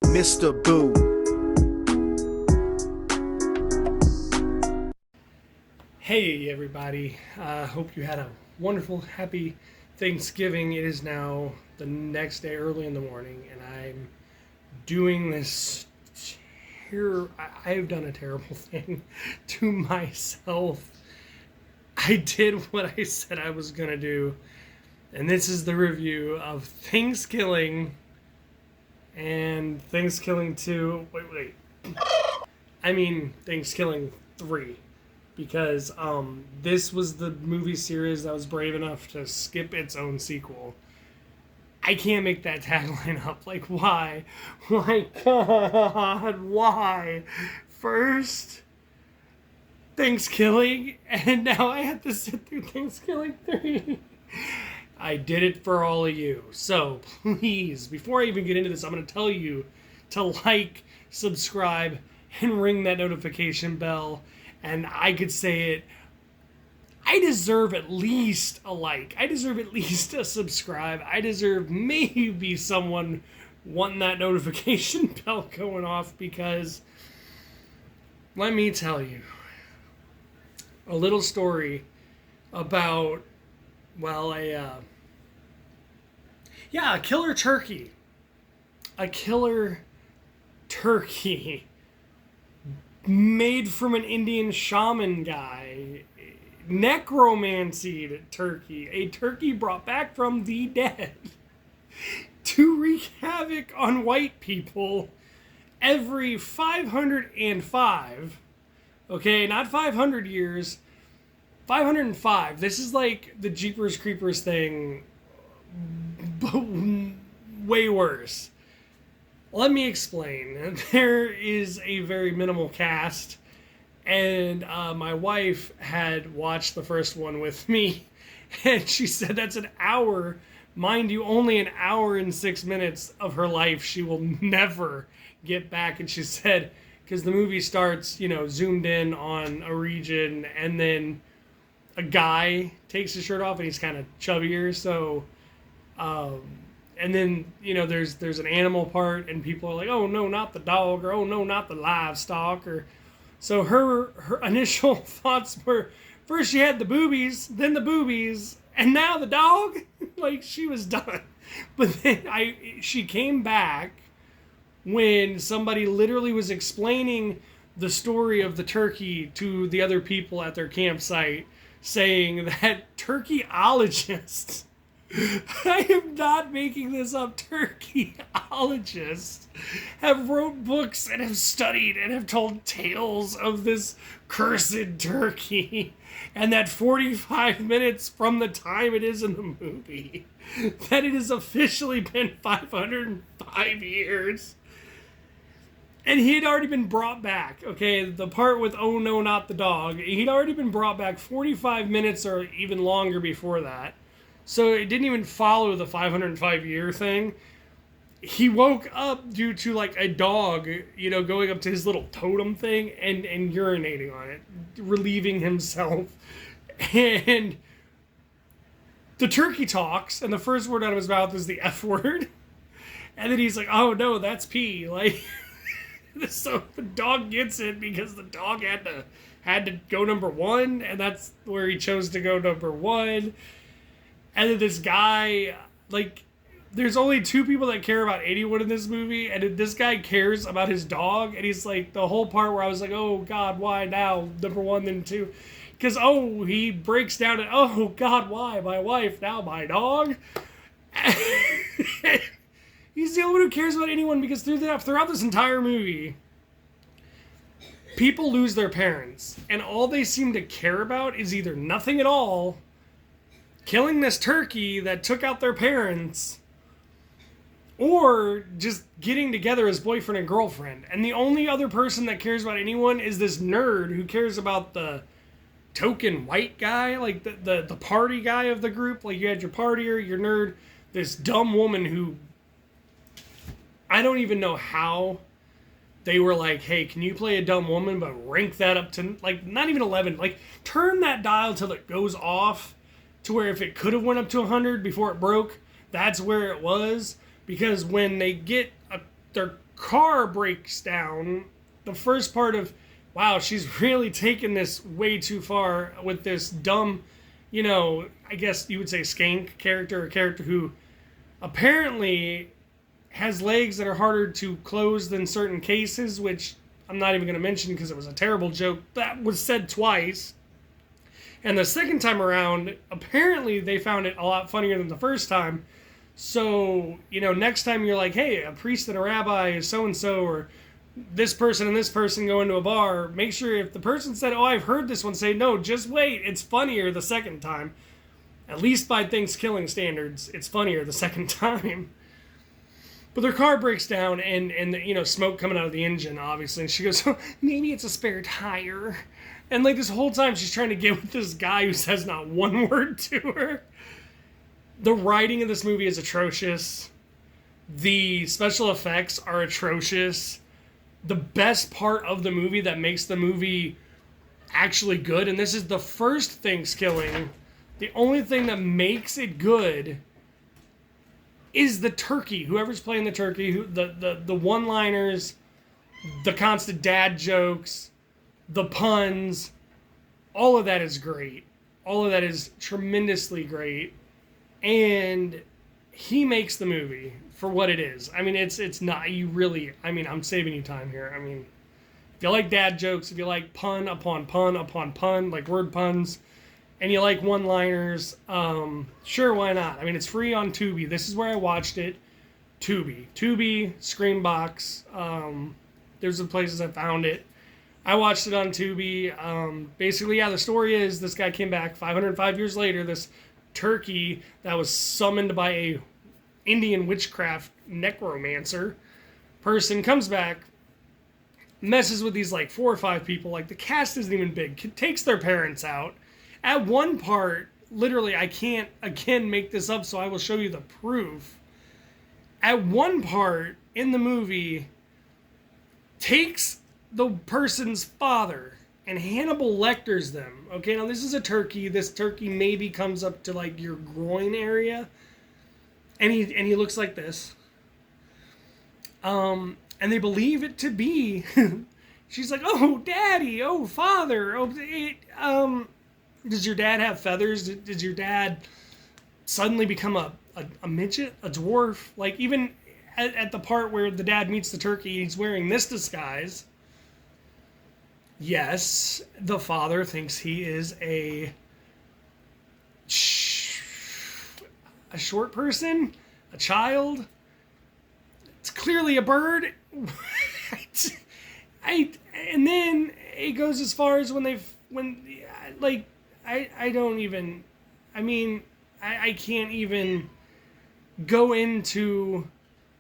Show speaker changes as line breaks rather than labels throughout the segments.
Mr. Boo.
Hey everybody, hope you had a wonderful, happy Thanksgiving. It is now the next day early in the morning, and I'm doing this here. I have done a terrible thing to myself. I did what I said I was going to do, and this is the review of Thankskilling and Thankskilling 2. Wait. I mean, Thankskilling 3. Because this was the movie series that was brave enough to skip its own sequel. I can't make that tagline up. Like, why? My God, why? First, Thankskilling, and now I have to sit through Thankskilling 3. I did it for all of you. So, please, before I even get into this, I'm going to tell you to like, subscribe, and ring that notification bell. And I could say it, I deserve at least a like. I deserve at least a subscribe. I deserve maybe someone wanting that notification bell going off, because let me tell you a little story about, well, a killer turkey. A killer turkey. Made from an Indian shaman guy. Necromancy turkey. A turkey brought back from the dead to wreak havoc on white people every 505. Okay, not 500 years. 505. This is like the Jeepers Creepers thing, but way worse. Let me explain. There is a very minimal cast, and my wife had watched the first one with me, and she said that's an hour, mind you, only an hour and 6 minutes of her life she will never get back. And she said, because the movie starts, zoomed in on a region, and then a guy takes his shirt off, and he's kind of chubbier, so... and then, there's an animal part, and people are like, oh, no, not the dog, or oh, no, not the livestock. So her initial thoughts were, first she had the boobies, then the boobies, and now the dog? Like, she was done. But then she came back when somebody literally was explaining the story of the turkey to the other people at their campsite, saying that turkeyologists... I am not making this up. Turkeyologists have wrote books and have studied and have told tales of this cursed turkey, and that 45 minutes from the time it is in the movie, that it has officially been 505 years. And he had already been brought back, okay? The part with, oh no, not the dog, he'd already been brought back 45 minutes or even longer before that. So it didn't even follow the 505 year thing. He woke up due to like a dog, going up to his little totem thing and urinating on it, relieving himself. And the turkey talks, and the first word out of his mouth is the F word. And then he's like, oh no, that's pee. Like, so the dog gets it because the dog had to go number one, and that's where he chose to go number one. And then this guy, like, there's only two people that care about anyone in this movie, and this guy cares about his dog, and he's like, the whole part where I was like, oh God, why now? Number one, then two. Because, he breaks down and, oh God, why? My wife, now my dog? He's the only one who cares about anyone, because throughout this entire movie, people lose their parents, and all they seem to care about is either nothing at all, killing this turkey that took out their parents, or just getting together as boyfriend and girlfriend. And the only other person that cares about anyone is this nerd who cares about the token white guy, like the party guy of the group. Like, you had your partier, your nerd, this dumb woman who, I don't even know how they were like, hey, can you play a dumb woman, but rank that up to, like, not even 11. Like, turn that dial till it goes off, to where if it could have went up to 100 before it broke, that's where it was. Because when they get their car breaks down. The first part of, wow, she's really taken this way too far with this dumb, I guess you would say skank character, a character who apparently has legs that are harder to close than certain cases, which I'm not even going to mention because it was a terrible joke. That was said twice. And the second time around, apparently they found it a lot funnier than the first time. So, next time you're like, hey, a priest and a rabbi is so-and-so, or this person and this person go into a bar, make sure if the person said, oh, I've heard this one, say, no, just wait, it's funnier the second time. At least by Thankskilling standards, it's funnier the second time. But their car breaks down and smoke coming out of the engine, obviously. And she goes, oh, maybe it's a spare tire. And like this whole time she's trying to get with this guy who says not one word to her. The writing of this movie is atrocious. The special effects are atrocious. The best part of the movie that makes the movie actually good, and this is the first Thankskilling, the only thing that makes it good is the turkey. Whoever's playing the turkey, the one-liners, the constant dad jokes, the puns, all of that is great. All of that is tremendously great. And he makes the movie for what it is. I mean, it's not, you really, I'm saving you time here. If you like dad jokes, if you like pun upon pun upon pun, like word puns, and you like one-liners, sure, why not? It's free on Tubi. This is where I watched it. Tubi, Screambox. There's the places I found it. I watched it on Tubi. Basically, the story is this guy came back 505 years later. This turkey that was summoned by a Indian witchcraft necromancer person comes back, messes with these like 4 or 5 people. Like the cast isn't even big. Takes their parents out. At one part, literally, I can't again make this up, so I will show you the proof. At one part in the movie, takes the person's father and Hannibal Lecters them. Okay, now this is a turkey. This turkey maybe comes up to like your groin area, and he looks like this. And they believe it to be. She's like, oh, daddy, oh, father, oh, does your dad have feathers? Did your dad suddenly become a midget, a dwarf? Like even at the part where the dad meets the turkey, he's wearing this disguise. Yes, the father thinks he is a short person, a child. It's clearly a bird. And then it goes as far as I can't even go into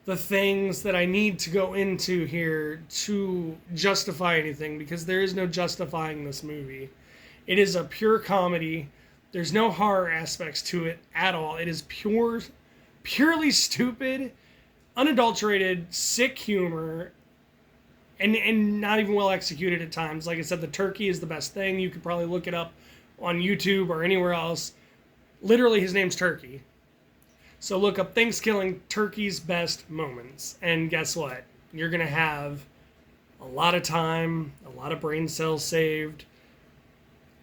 the things that I need to go into here to justify anything, because there is no justifying this movie. It is a pure comedy. There's no horror aspects to it at all. It is purely stupid, unadulterated, sick humor, and not even well executed at times. Like I said, the turkey is the best thing. You could probably look it up on YouTube or anywhere else. Literally, his name's Turkey. So look up Thankskilling, Turkey's best moments. And guess what? You're going to have a lot of time, a lot of brain cells saved.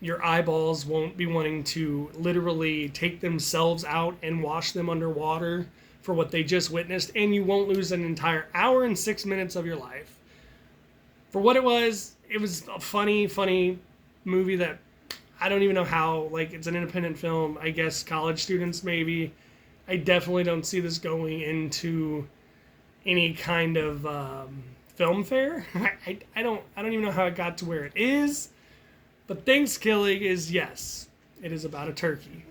Your eyeballs won't be wanting to literally take themselves out and wash them underwater for what they just witnessed. And you won't lose an entire hour and 6 minutes of your life. For what it was a funny movie that I don't even know how, it's an independent film. I guess college students maybe. I definitely don't see this going into any kind of film fair. I don't even know how it got to where it is. But Thankskilling is, yes, it is about a turkey.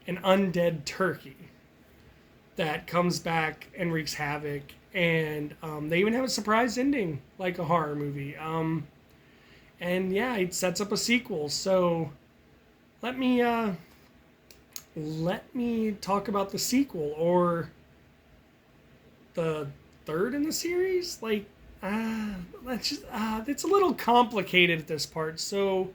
An undead turkey that comes back and wreaks havoc. And they even have a surprise ending, like a horror movie. And yeah, it sets up a sequel. So let me talk about the sequel, or the third in the series. It's a little complicated at this part. So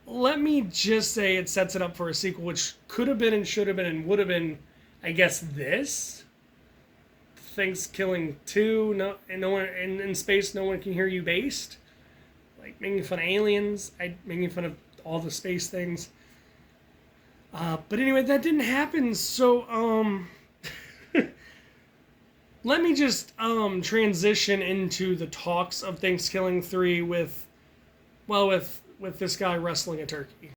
let me just say it sets it up for a sequel, which could have been and should have been and would have been, I guess, this Thankskilling 2, no one in space, no one can hear you based. Like making fun of aliens, making fun of all the space things. But anyway, that didn't happen. So let me just transition into the talks of Thankskilling 3 with this guy wrestling a turkey.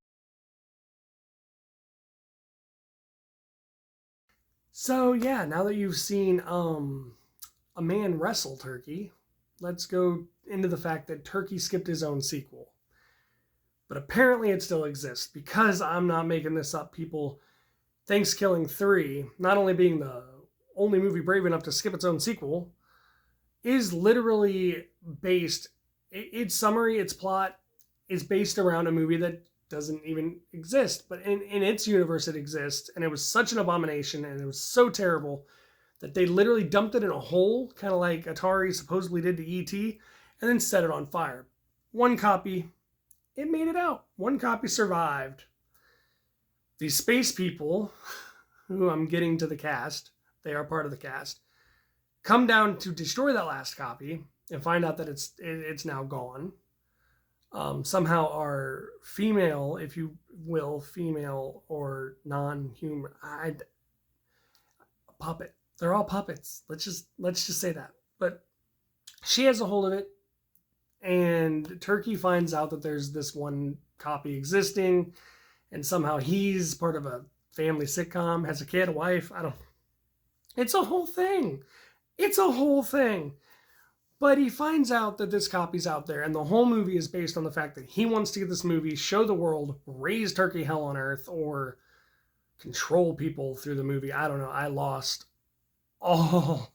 So yeah, now that you've seen a man wrestle turkey, let's go into the fact that Turkey skipped his own sequel. But apparently it still exists, because I'm not making this up, people. Thankskilling 3, not only being the only movie brave enough to skip its own sequel, is literally based, its summary, its plot is based around a movie that doesn't even exist. But in its universe it exists, and it was such an abomination, and it was so terrible that they literally dumped it in a hole, kind of like Atari supposedly did to E.T., and then set it on fire. One copy, it made it out. One copy survived. These space people, who I'm getting to the cast, they are part of the cast, come down to destroy that last copy and find out that it's now gone. Somehow our female, if you will, female or non-human, puppet. They're all puppets. Let's just say that. But she has a hold of it, and Turkey finds out that there's this one copy existing, and somehow he's part of a family sitcom, has a kid, a wife. It's a whole thing. It's a whole thing. But he finds out that this copy's out there, and the whole movie is based on the fact that he wants to get this movie, show the world, raise Turkey hell on earth, or control people through the movie. I don't know. I lost all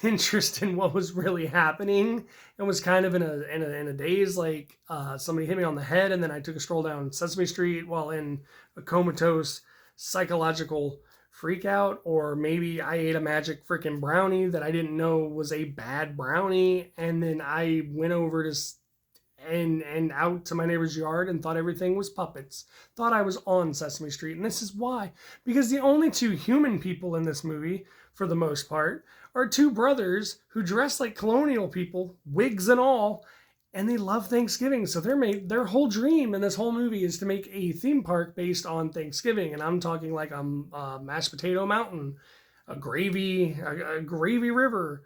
interest in what was really happening, and was kind of in a daze, like somebody hit me on the head, and then I took a stroll down Sesame Street while in a comatose psychological freak out, or maybe I ate a magic freaking brownie that I didn't know was a bad brownie, and then I went over to and out to my neighbor's yard and thought everything was puppets, thought I was on Sesame Street. And this is why, because the only two human people in this movie, for the most part, are two brothers who dress like colonial people, wigs and all, and they love Thanksgiving. So their whole dream in this whole movie is to make a theme park based on Thanksgiving. And I'm talking like a mashed potato mountain, a gravy river,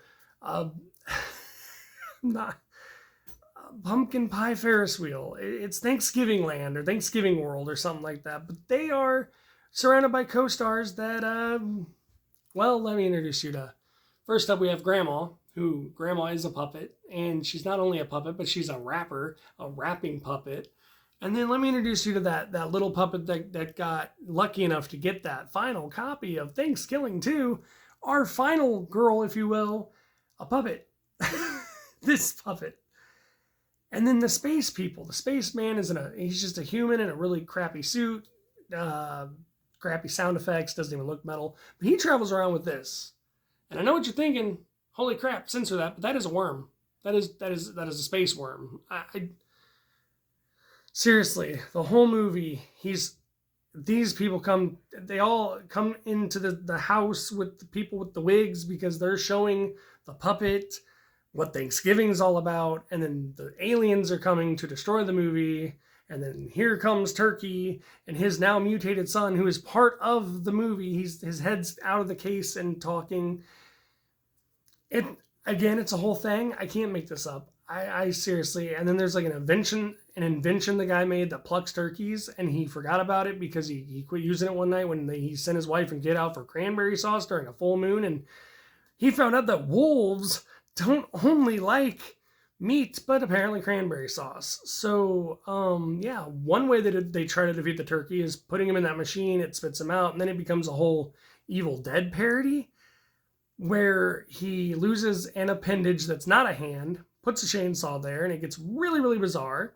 not pumpkin pie Ferris wheel. It's Thanksgiving Land or Thanksgiving World or something like that. But they are surrounded by co-stars that, well, let me introduce you to. First up, we have Grandma, who Grandma is a puppet, and she's not only a puppet, but she's a rapper, a rapping puppet. And then let me introduce you to that little puppet that got lucky enough to get that final copy of Thankskilling 2, our final girl, if you will, a puppet. This puppet. And then the space people. The spaceman he's just a human in a really crappy suit, crappy sound effects, doesn't even look metal. But he travels around with this. And I know what you're thinking. Holy crap, censor that. But that is a worm. That is a space worm. Seriously, the whole movie, these people they all come into the house with the people with the wigs because they're showing the puppet what Thanksgiving is all about, and then the aliens are coming to destroy the movie, and then here comes Turkey and his now mutated son, who is part of the movie. His head's out of the case and talking. It's a whole thing. I can't make this up. I seriously, and then there's like an invention the guy made that plucks turkeys, and he forgot about it because he quit using it one night when he sent his wife and kid out for cranberry sauce during a full moon, and he found out that wolves don't only like meat, but apparently cranberry sauce. So, one way that they try to defeat the turkey is putting him in that machine, it spits him out, and then it becomes a whole Evil Dead parody, where he loses an appendage that's not a hand, puts a chainsaw there, and it gets really, really bizarre.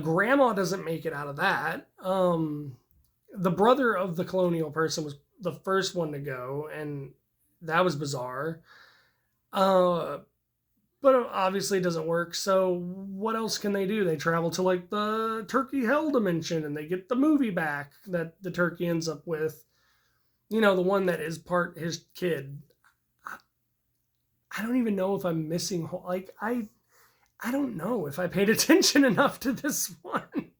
Grandma doesn't make it out of that. The brother of the colonial person was the first one to go, and that was bizarre. But obviously it doesn't work, so what else can they do? They travel to like the turkey hell dimension, and they get the movie back that the turkey ends up with. The one that is part his kid. I don't even know if I'm missing, like, I don't know if I paid attention enough to this one.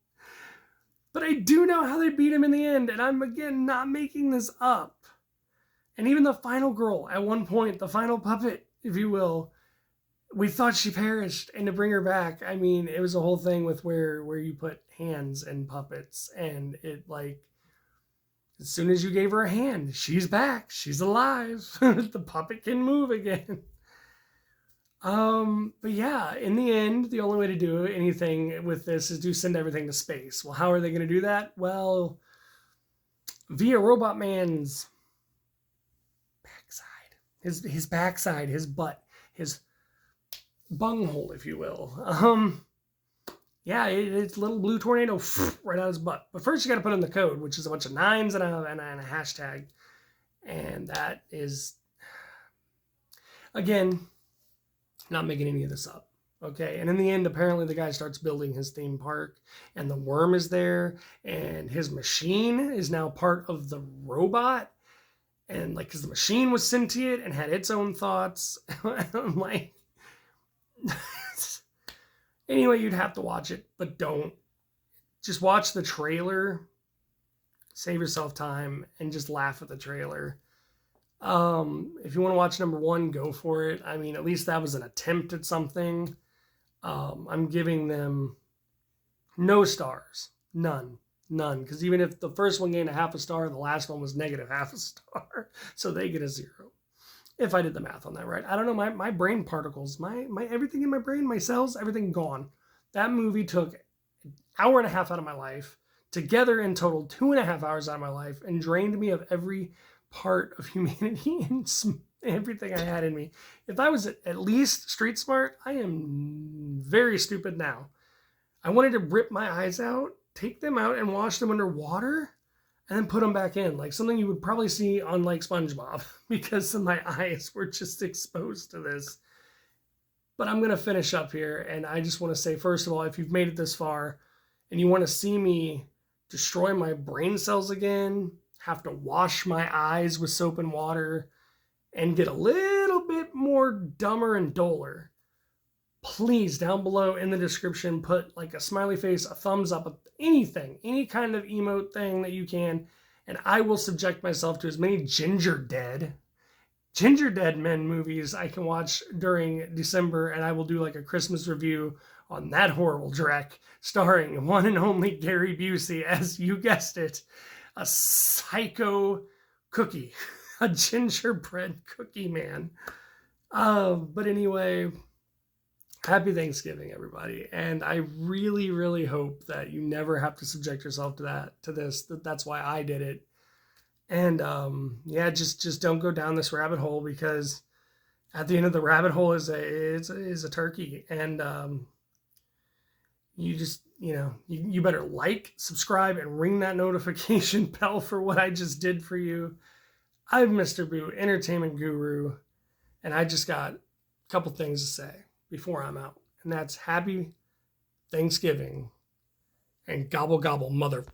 But I do know how they beat him in the end, and I'm, again, not making this up. And even the final girl, at one point, the final puppet, if you will, we thought she perished, and to bring her back, I mean, it was a whole thing with where you put hands and puppets, and it, like, as soon as you gave her a hand, she's back, she's alive, the puppet can move again. But yeah, in the end, the only way to do anything with this is to send everything to space. Well, how are they going to do that? Well, via Robot Man's backside, his backside, his butt, his bunghole, if you will. Yeah, it's little blue tornado right out of his butt. But first, you got to put in the code, which is a bunch of 9s and a hashtag, and that is, again, not making any of this up. Okay, and in the end, apparently the guy starts building his theme park, and the worm is there, and his machine is now part of the robot, and like, because the machine was sentient and had its own thoughts. I'm like, anyway, you'd have to watch it, but don't. Just watch the trailer, save yourself time, and just laugh at the trailer. If you want to watch number 1, go for it. I mean, at least that was an attempt at something. I'm giving them no stars. None. Because even if the first one gained a half a star, the last one was negative half a star. So they get a 0. If I did the math on that right. I don't know, my brain particles, my everything in my brain, my cells, everything gone. That movie took an hour and a half out of my life, together in total 2.5 hours out of my life, and drained me of every part of humanity and everything I had in me. If I was at least street smart, I am very stupid now. I wanted to rip my eyes out, take them out, and wash them under water, and then put them back in, like something you would probably see on like SpongeBob, because my eyes were just exposed to this. But I'm going to finish up here, and I just want to say, first of all, if you've made it this far, and you want to see me destroy my brain cells again, have to wash my eyes with soap and water, and get a little bit more dumber and duller, please, down below in the description, put like a smiley face, a thumbs up, anything, any kind of emote thing that you can, and I will subject myself to as many Ginger Dead men movies I can watch during December, and I will do like a Christmas review on that horrible dreck, starring one and only Gary Busey as, you guessed it, a psycho cookie, a gingerbread cookie man. But anyway, happy Thanksgiving, everybody. And I really, really hope that you never have to subject yourself to this. That's why I did it. And yeah, just don't go down this rabbit hole, because at the end of the rabbit hole is a turkey. And you just, you better like, subscribe, and ring that notification bell for what I just did for you. I'm Mr. Boo, Entertainment Guru, and I just got a couple things to say before I'm out. And that's happy Thanksgiving and gobble gobble, mother